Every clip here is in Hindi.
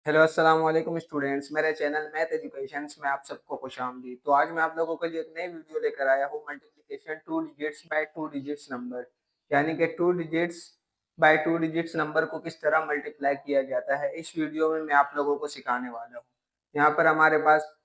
हेलो अस्सलाम वालेकुम स्टूडेंट्स, मेरे चैनल मैथ एजुकेशंस में आप सबको खुशामदीद। तो आज मैं आप लोगों के लिए एक नई वीडियो लेकर आया हूँ multiplication two digits by two digits number, यानी कि two digits by two digits number को किस तरह मल्टीप्लाई किया जाता है। इस वीडियो में मैं आप लोगों को सिखाने वाला हूँ। यहाँ पर हमारे पास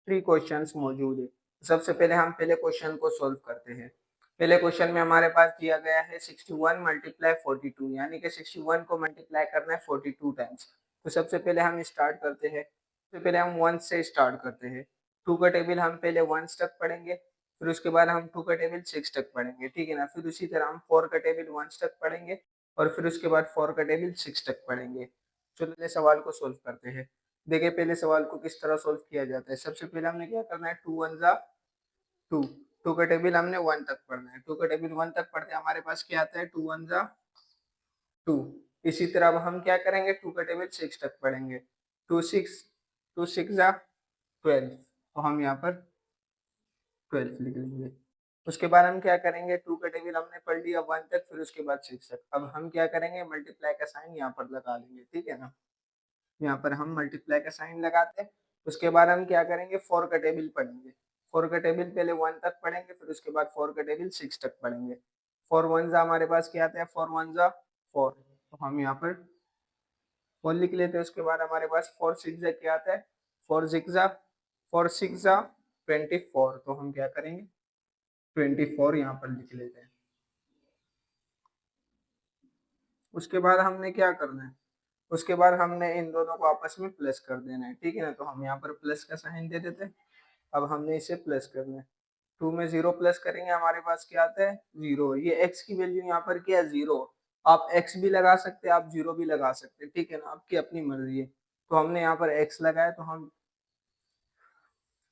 3 क्वेश्चंस मौजूद है। सबसे पहले हम पहले क्वेश्चन को सॉल्व करते हैं। पहले क्वेश्चन में हमारे पास दिया गया है 61 मल्टीप्लाई 42, यानी कि 61 को मल्टीप्लाई करना है 42 टाइम्स। तो सबसे पहले हम स्टार्ट करते हैं। सबसे पहले हम 1 से स्टार्ट करते हैं। 2 का टेबल हम पहले 1 तक पढ़ेंगे, फिर उसके बाद हम 2 का टेबल 6 तक पढ़ेंगे, ठीक है ना। फिर उसी तरह हम 4 का टेबल 1 तक पढ़ेंगे और फिर उसके बाद 4 का टेबल 6 तक पढ़ेंगे। चलो पहले सवाल को सॉल्व करते हैं। देखिए पहले सवाल को किस तरह सॉल्व किया जाता है। सबसे पहले हमने क्या करना है, 2 वन जा 2, 2 का टेबल हमने 1 तक पढ़ना है। 2 का टेबल 1 तक पढ़ते हमारे पास क्या आता है, 2 वन जा 2। इसी तरह अब हम क्या करेंगे, 2 का टेबल 6 तक पढ़ेंगे। 2 6 जा 12, तो हम यहाँ पर 12 लिख लेंगे। उसके बाद हम क्या करेंगे, 2 का टेबल हमने पढ़ लिया 1 तक, फिर उसके बाद 6 तक। अब हम क्या करेंगे, मल्टीप्लाई का साइन यहाँ पर लगा लेंगे, ठीक है ना। यहाँ पर हम मल्टीप्लाई का साइन लगाते हैं। उसके बाद हम क्या करेंगे, 4 का टेबल पढ़ेंगे। 4 का टेबल पहले 1 तक पढ़ेंगे, फिर उसके बाद 4 का टेबल 6 तक पढ़ेंगे। 4 वन जा हमारे पास क्या आता है, 4 वन जा 4, तो हम यहाँ पर 4 लिख लेते हैं। उसके बाद हमारे पास 4 सिक्स जा क्या आता है, 4 सिक्स जा 24, तो हम क्या करेंगे 24 यहाँ पर लिख लेते हैं। उसके बाद हमने क्या करना है, उसके बाद हमने इन दोनों को आपस में प्लस कर देना है, ठीक है ना। तो हम यहाँ पर प्लस का साइन दे देते हैं। अब हमने इसे प्लस करना है। 2 में 0 प्लस करेंगे, हमारे पास क्या आता है 0। ये x की वैल्यू यहाँ पर क्या है 0। आप x भी लगा सकते हैं, आप 0 भी लगा सकते हैं, ठीक है ना, आपकी अपनी मर्जी है। तो हमने यहाँ पर x लगाया, तो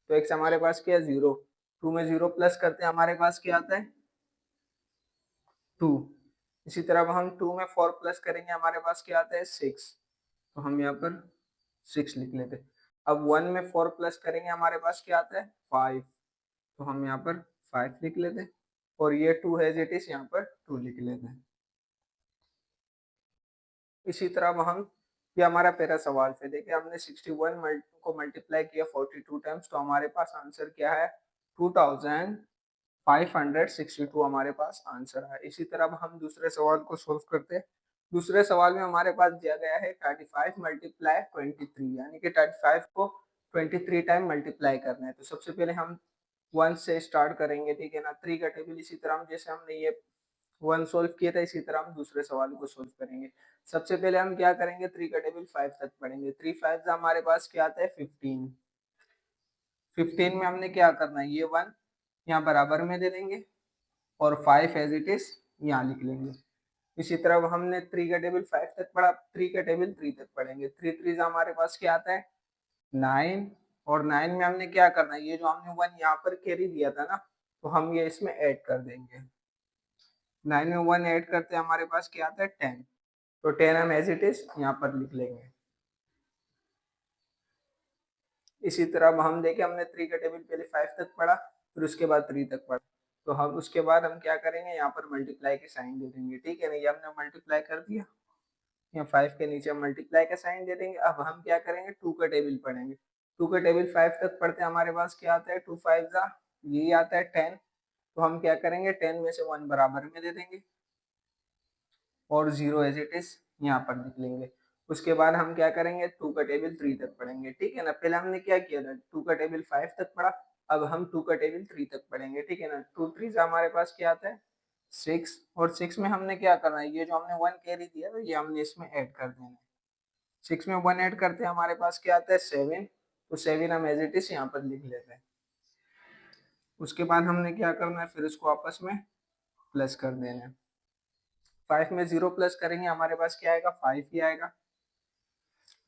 x हमारे पास क्या है 0। 2 में 0 प्लस करते हैं, हमारे पास क्या आता है 2। इसी तरह अब हम 2 में 4 प्लस करेंगे, हमारे पास क्या आता है 6, तो हम यहाँ पर 6 लिख लेते हैं। अब 1 में 4 प्लस करेंगे, हमारे पास क्या आता है 5, तो हम यहाँ पर 5 लिख लेते हैं। और ये 2 है इट इज, यहाँ पर 2 लिख लेते हैं। इसी तरह अब हम, ये हमारा पहला सवाल है। देखिए हमने 61 को मल्टीप्लाई किया 42 टाइम्स, तो हमारे पास आंसर क्या है 2562 हमारे पास आंसर है। इसी तरह अब हम दूसरे सवाल को सोल्व करते हैं। दूसरे सवाल में हमारे पास दिया गया है 35 मल्टीप्लाई 23, यानी कि 35 को 23 टाइम मल्टीप्लाई करना है। तो सबसे पहले हम 1 से स्टार्ट करेंगे, ठीक है ना। 3 का टेबल इसी तरह हम, जैसे हमने ये 1 सोल्व किया था, इसी तरह हम दूसरे सवाल को सोल्व करेंगे। सबसे पहले हम क्या करेंगे, 3 का टेबल 5 तक पढ़ेंगे। 3 5 हमारे पास क्या आता है 15। 15 में हमने क्या करना है, ये 1 यहाँ बराबर में दे देंगे और 5 एज इट इज यहाँ लिख लेंगे। इसी तरह हमने 3 का टेबल 5 तक पढ़ा, 3 का टेबल 3 तक पढ़ेंगे। 3 3 हमारे पास क्या आता है 9, और 9 में हमने क्या करना है, ये जो हमने 1 यहाँ पर कैरी दिया था ना, तो हम ये इसमें ऐड कर देंगे। 9 में 1 ऐड करते हैं, हमारे पास क्या आता है 10, तो 10 हम एज इट इज यहाँ पर लिख लेंगे। इसी तरह अब हम देखें, हमने 3 का टेबल पहले 5 तक पढ़ा, फिर उसके बाद 3 तक पढ़ा, तो हम उसके बाद हम क्या करेंगे, यहाँ पर मल्टीप्लाई के साइन दे देंगे, ठीक है ना। ये हमने मल्टीप्लाई कर दिया, यहाँ 5 के नीचे मल्टीप्लाई का साइन दे देंगे। अब हम क्या करेंगे, 2 का टेबल पढ़ेंगे। 2 का टेबल 5 तक पढ़ते हैं, हमारे पास क्या आता है 2 5 जा, ये आता है 10, तो हम क्या करेंगे 10 में से 1 बराबर में दे देंगे और 0 एज इट इज यहाँ पर लिख लेंगे। उसके बाद हम क्या करेंगे, 2 का टेबल 3 तक पढ़ेंगे, ठीक है ना। पहले हमने क्या किया था, 2 का टेबल 5 तक पढ़ा, अब हम 2 का टेबल 3 तक पढ़ेंगे, ठीक है ना। 2 3 से हमारे पास क्या आता है 6, और 6 में हमने क्या करना है, ये जो हमने 1 कैरी दिया था, ये हमने इसमें ऐड कर देना है। 6 में 1 ऐड करते हैं, हमारे पास क्या आता है 7, तो 7 हम एज इट इज यहाँ पर लिख लेते हैं। उसके बाद हमने क्या करना है, फिर इसको आपस में प्लस कर देना है। 5 में 0 प्लस करेंगे, हमारे पास क्या आएगा 5 ही आएगा।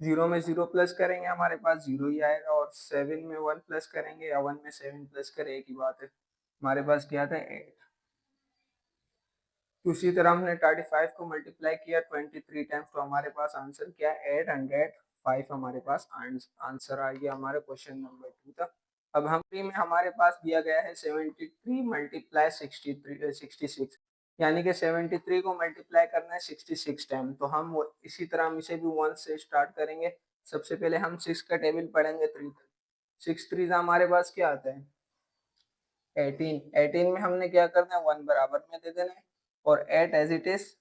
0 में 0 प्लस करेंगे, हमारे पास 0 ही आएगा। और 7 में 1 प्लस करेंगे, या 1 में 7 प्लस करें, एक ही बात है। हमारे पास क्या था 8। उसी तरह हमने 35 को मल्टीप्लाई किया 23 टाइम्स, तो हमारे पास आंसर क्या है 805 हमारे पास आंसर आ गया। हमारे क्वेश्चन नंबर 2 था। अब हम में हमारे पास दिया गया है 73 मल्टीप्लाई 63 66, यानी कि 73 को मल्टीप्लाई करना है 66 टाइम। तो हम इसी तरह हम इसे भी 1 से स्टार्ट करेंगे। सबसे पहले हम 6 का टेबल पढ़ेंगे 3 तक। 6 3 हमारे पास क्या आता है 18। 18 में हमने क्या करना है 1 बराबर में दे देना है और 8 एज इट इज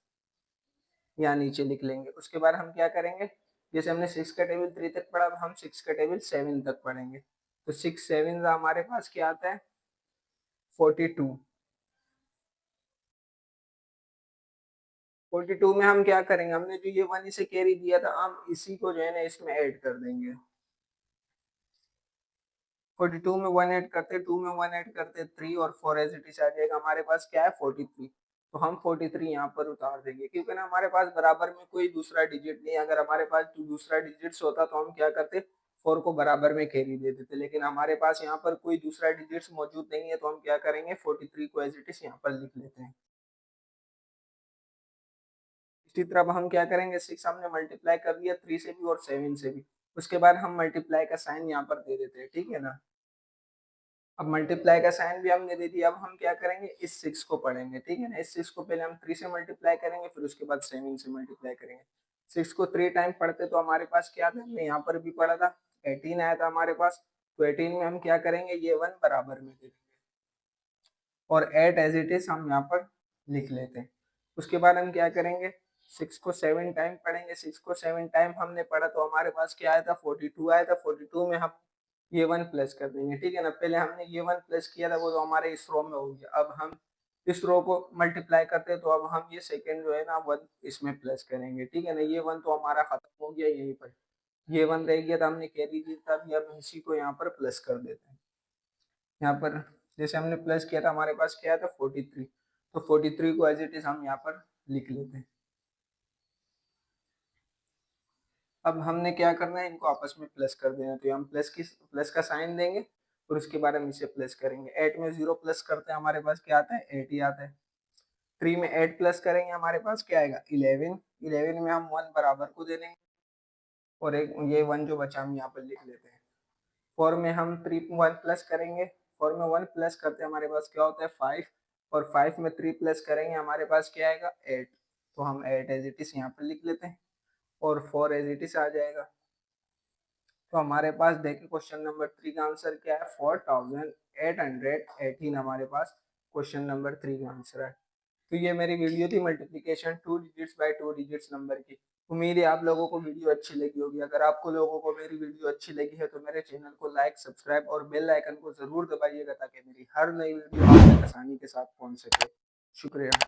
यहाँ नीचे लिख लेंगे। उसके बाद हम क्या करेंगे, जैसे हमने 6 का टेबल 3 तक पढ़ा, अब हम 6 का टेबल 7 तक पढ़ेंगे। तो 6 7 हमारे पास क्या आता है 42। 42 में हम क्या करेंगे, हमने जो ये 1 इसे कैरी दिया था, हम इसी को जो है ना इसमें ऐड कर देंगे। 42 में 1 ऐड करते, 2 में 1 ऐड करते, 3 और 4 एज इट इज आ जाएगा। हमारे पास क्या है 43। तो हम 43 यहाँ पर उतार देंगे, क्योंकि ना हमारे पास बराबर में कोई दूसरा डिजिट नहीं है। अगर हमारे पास दूसरा डिजिट्स होता तो हम क्या करते 4 को बराबर में कैरी दे देते, लेकिन हमारे पास यहाँ पर कोई दूसरा डिजिट्स मौजूद नहीं है। तो हम क्या करेंगे 43 को एज इट इज यहाँ पर लिख लेते हैं। इसी तरह अब हम क्या करेंगे 6 हमने मल्टीप्लाई कर दिया 3 से भी और 7 से भी। उसके बाद हम मल्टीप्लाई का साइन यहाँ पर दे देते हैं, ठीक है ना। अब मल्टीप्लाई का साइन भी हमने दे दिया। अब हम क्या करेंगे इस 6 को पढ़ेंगे, ठीक है ना। इस 6 को पहले हम 3 से मल्टीप्लाई करेंगे, फिर उसके बाद 7 से मल्टीप्लाई करेंगे। 6 को 3 टाइम पढ़ते तो हमारे पास क्या था, हमने यहाँ पर भी पढ़ा था 18 आया था हमारे पास। तो 18 में हम क्या करेंगे ये 1 बराबर में दे देंगे और 8 एज इट इज हम यहाँ पर लिख लेते हैं। उसके बाद हम क्या करेंगे 6 को 7 टाइम पढ़ेंगे। 6 को 7 टाइम हमने पढ़ा तो हमारे पास क्या आया था 42 आया था। 42 में हम ये 1 प्लस कर देंगे, ठीक है ना। पहले हमने ये 1 प्लस किया था, वो तो हमारे इस रो में हो गया। अब हम इस रो को मल्टीप्लाई करते हैं, तो अब हम ये सेकेंड जो है ना 1 इसमें प्लस करेंगे, ठीक है ना। ये 1 तो हमारा खत्म हो गया यहीं पर, ये 1 रह गया था, हमने कैरी दिया था। अभी हम इसी को यहाँ पर प्लस कर देते हैं। यहाँ पर जैसे हमने प्लस किया था हमारे पास क्या था 43। तो 43 को एज इट इज हम यहाँ पर लिख लेते हैं। अब हमने क्या करना है, इनको आपस में प्लस कर देना। तो हम प्लस का साइन देंगे और उसके बाद हम इसे प्लस करेंगे। 8 में 0 प्लस करते हैं, हमारे पास क्या आता है 8 ही आता है। 3 में 8 प्लस करेंगे, हमारे पास क्या आएगा 11। 11 में हम 1 बराबर को दे देंगे और एक ये 1 जो बचा हम यहाँ पर लिख लेते हैं। 4 में हम 3 1 प्लस करेंगे। 4 में 1 प्लस करते हैं, हमारे पास क्या होता है 5 और 5 में 3 प्लस करेंगे, हमारे पास क्या आएगा 8। तो हम 8 एज इट इज यहाँ पर लिख लेते हैं और 4 एज इट इज आ जाएगा। तो हमारे पास देखिए क्वेश्चन नंबर 3 का आंसर क्या है 4818 हमारे पास क्वेश्चन नंबर 3 का आंसर है। तो ये मेरी वीडियो थी multiplication 2 digits by 2 digits number की। उम्मीद है आप लोगों को वीडियो अच्छी लगी होगी। अगर आपको लोगों को मेरी वीडियो अच्छी लगी है तो मेरे चैनल को लाइक सब्सक्राइब और बेल आइकन को जरूर दबाइएगा, ताकि मेरी हर नई वीडियो आप तक आसानी के साथ पहुंच सके। शुक्रिया।